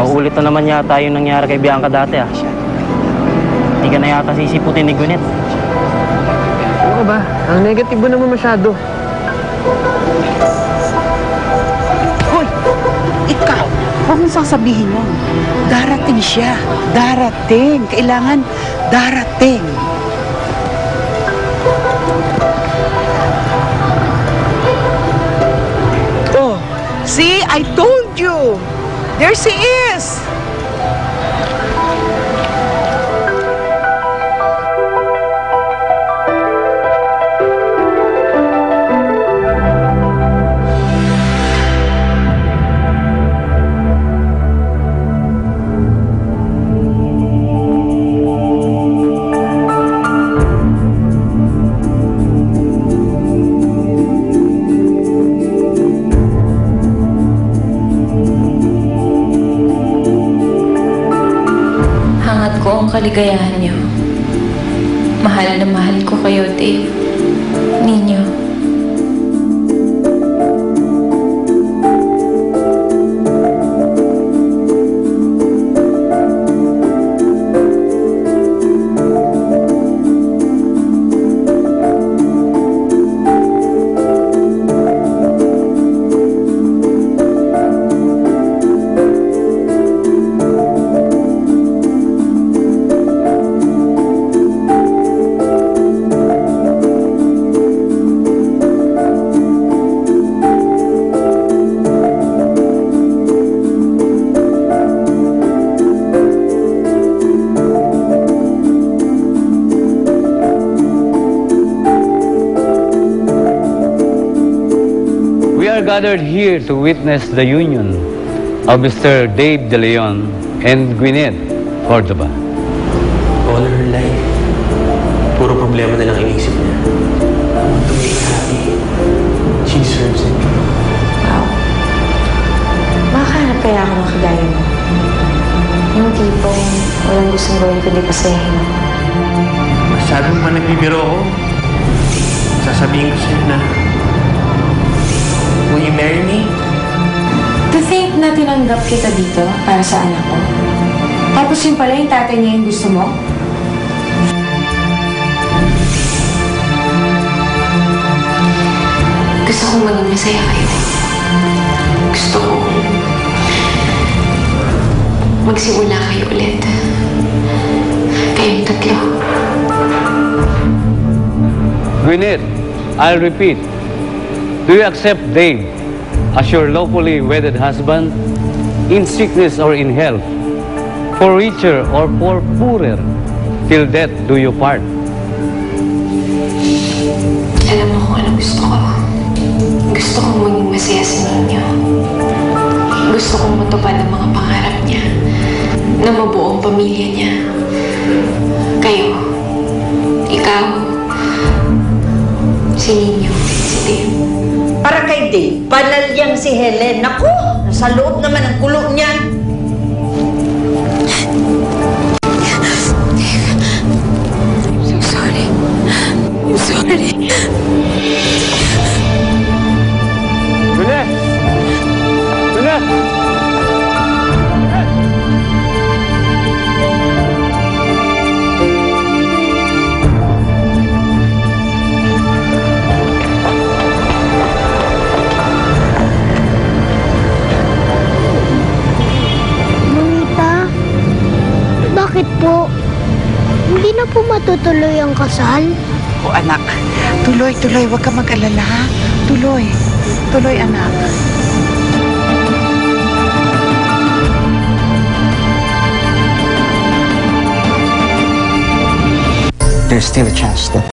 Ulit na naman yata yung nangyari kay Bianca dati ah. Hindi ka na yata sisiputin ni Gwyneth. Ano ba? Ang negative mo naman masyado. Hoy! Ikaw! Huwag mong sasabihin mo. Darating siya. Darating. Kailangan darating. Oh, see? I told you. There she is. Hangat ko ang kaligayahan niyo. Mahal na mahal ko kayo, Dave. Ninyo. We are gathered here to witness the union of Mr. Dave De Leon and Gwyneth Cordova. All her life, puro problema na lang inisip niya. I want to make her happy. She deserves it. Wow. Makahanap kaya ako ng kagaya mo. Yung tipong walang gustong gawin kundi pasayahin ako. Masyadong pa nagbibiro ako. Sasabihin ko sa'yo na, will you marry me? To think na tinanggap kita dito para sa anak ko. Tapos yun pala yung tatay niya yung gusto mo? Gusto kong maging masaya kayo. Gusto kong magsimula kayo ulit. Kayong tatlo. Gwyneth, I'll repeat. Do you accept Dave as your lawfully wedded husband in sickness or in health, for richer or for poorer, till death do you part? Alam mo kung anong gusto ko. Gusto kong maging masaya sa ninyo. Gusto kong matupad ang mga pangarap niya, na mabuo ang pamilya niya. Kayo, ikaw, si Ninyo, si Dave. Para kay Dave, panalyang si Helen. Naku, nasa loob naman ang kulo niyan. I'm so sorry. I'm sorry. Gwyneth! Gwyneth! Mamita, bakit po? Hindi na po matutuloy ang kasal? O anak, tuloy-tuloy. Huwag ka mag-alala, ha? Tuloy. Tuloy, anak. There's still a chance that